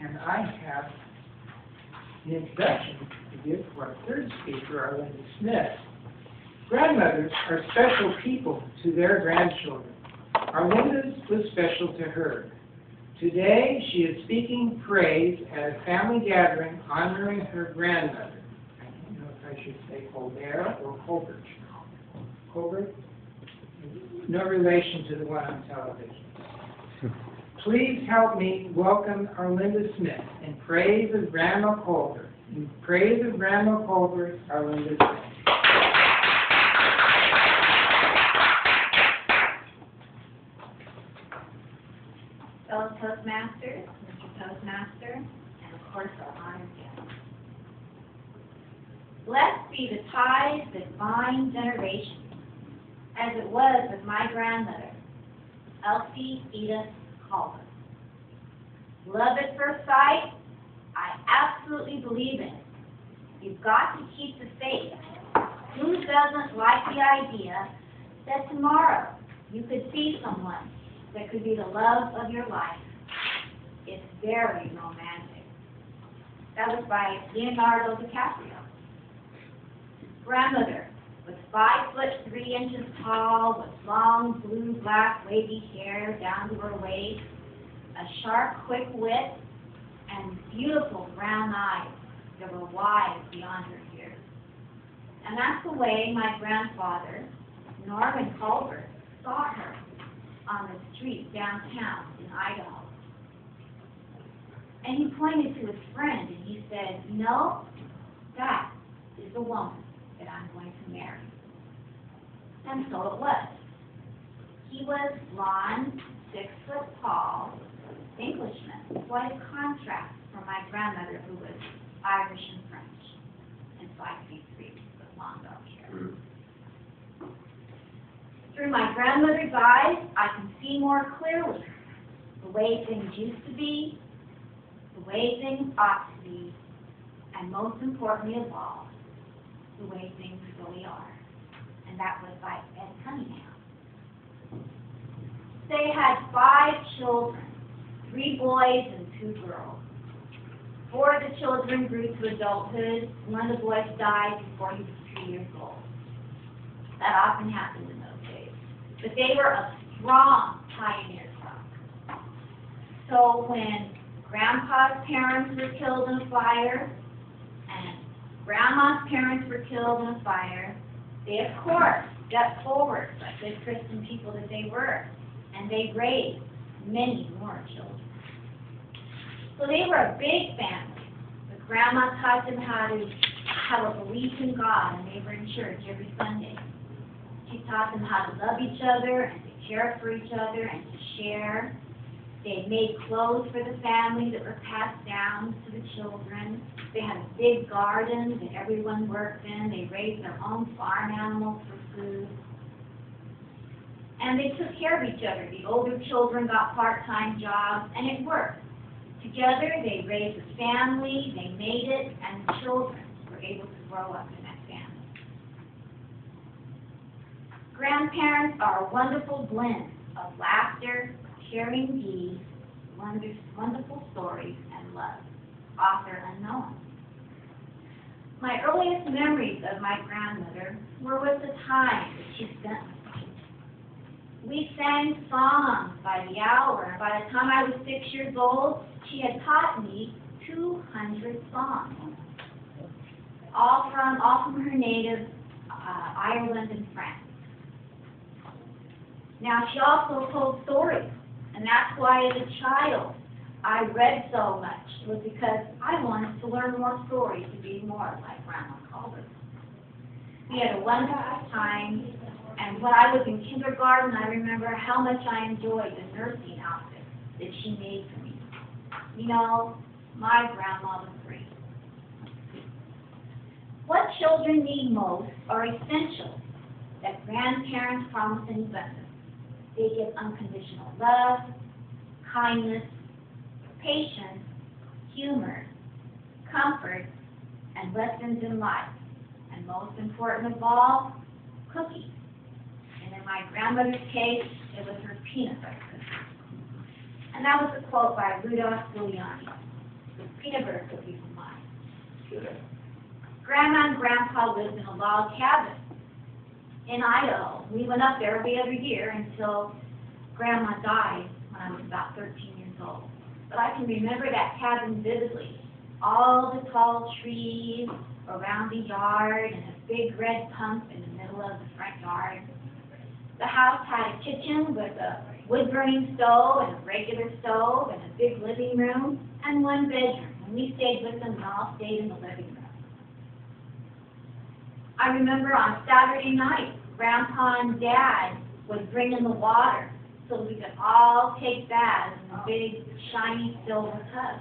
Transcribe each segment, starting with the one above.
and I have the introduction to give to our third speaker, Arlinda Smith. Grandmothers are special people to their grandchildren. Arlinda's was special to her. Today, she is speaking praise at a family gathering honoring her grandmother. I don't know if I should say Colbert or Colbert. Colbert? No relation to the one on television. Please help me welcome Arlinda Smith in Praise of Grandma Colbert. In Praise of Grandma Colbert, Arlinda Smith. Fellow Toastmasters, Mr. Toastmaster, and of course our honored guests. Blessed be the ties that bind generations, as it was with my grandmother, Elsie Edith Colbert. Love at first sight, I absolutely believe in it. You've got to keep the faith. Who doesn't like the idea that tomorrow you could see someone that could be the love of your life? It's very romantic. That was by Leonardo DiCaprio. Grandmother was 5'3" tall, with long blue-black wavy hair down to her waist, a sharp, quick wit, and beautiful brown eyes that were wide beyond her years. And that's the way my grandfather, Norman Colbert, saw her on the street downtown in Idaho. And he pointed to his friend and he said, "You know, that is the woman that I'm going to marry." And so it was. He was blonde, 6 foot tall, Englishman, quite a contrast from my grandmother, who was Irish and French, and 5'3" with long dark hair. Through my grandmother's eyes, I can see more clearly the way things used to be, the way things ought to be, and most importantly of all, the way things really are. And that was by Ed Cunningham. They had 5 children, 3 boys and 2 girls. 4 of the children grew to adulthood. One of the boys died before he was 3 years old. That often happened in those days. But they were a strong pioneer stock. So when Grandpa's parents were killed in a fire, and Grandma's parents were killed in a fire, they, of course, stepped forward like good Christian people that they were, and they raised many more children. So they were a big family. But Grandma taught them how to have a belief in God, and they were in church every Sunday. She taught them how to love each other and to care for each other and to share. They made clothes for the family that were passed down to the children. They had a big garden that everyone worked in. They raised their own farm animals for food. And they took care of each other. The older children got part-time jobs, and it worked. Together, they raised a family, they made it, and the children were able to grow up in that family. Grandparents are a wonderful blend of laughter, caring deeds, wonderful stories, and love. Author unknown. My earliest memories of my grandmother were with the time that she spent with me. We sang songs by the hour, and by the time I was 6 years old, she had taught me 200 songs, all from her native Ireland and France. Now, she also told stories, and that's why as a child I read so much, was because I wanted to learn more stories to be more like Grandma Colbert. We had a wonderful time, and when I was in kindergarten, I remember how much I enjoyed the nursing outfit that she made for me. You know, my grandma was great. What children need most are essentials that grandparents promise and invest in. They give unconditional love, kindness, patience, humor, comfort, and lessons in life. And most important of all, cookies. And in my grandmother's case, it was her peanut butter cookies. And that was a quote by Rudolph Giuliani. with peanut butter cookies in mind. Grandma and Grandpa lived in a log cabin in Idaho. We went up there every other year until Grandma died when I was about 13 years old. But I can remember that cabin vividly. All the tall trees around the yard and a big red pump in the middle of the front yard. The house had a kitchen with a wood-burning stove and a regular stove and a big living room and one bedroom. And we stayed with them and all stayed in the living room. I remember on Saturday night, Grandpa and Dad would bring in the water so we could all take baths in the big, shiny silver tub.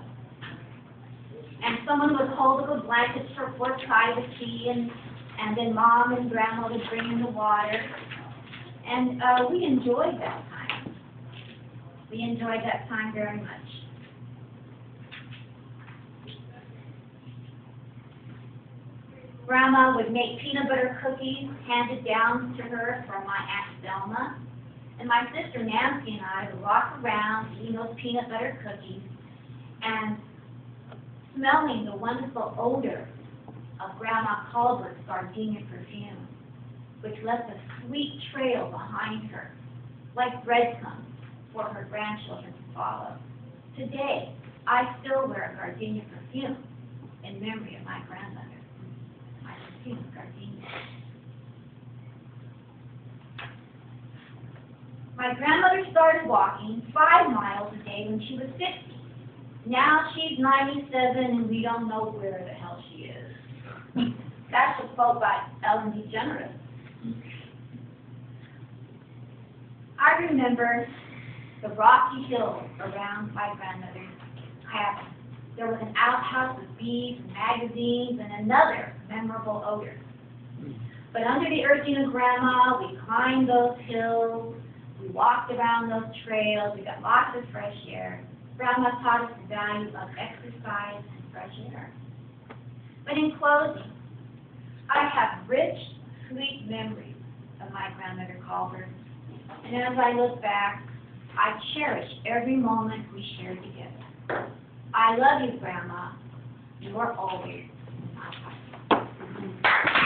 And someone would hold up the blankets for privacy, and then Mom and Grandma would bring in the water. And we enjoyed that time. We enjoyed that time very much. Grandma would make peanut butter cookies handed down to her from my Aunt Selma. And my sister Nancy and I would walk around eating those peanut butter cookies and smelling the wonderful odor of Grandma Colbert's gardenia perfume, which left a sweet trail behind her, like breadcrumbs for her grandchildren to follow. Today, I still wear gardenia perfume in memory of my grandmother. My perfume, gardenia. My grandmother started walking 5 miles a day when she was 50. Now she's 97 and we don't know where the hell she is. That's a quote by Ellen DeGeneres. I remember the rocky hills around my grandmother's cabin. There was an outhouse with bees and magazines and another memorable odor. But under the urging of Grandma, we climbed those hills, we walked around those trails, we got lots of fresh air. Grandma taught us the value of exercise and fresh air. But in closing, I have rich, sweet memories of my grandmother Colbert. And as I look back, I cherish every moment we shared together. I love you, Grandma. You are always my heart.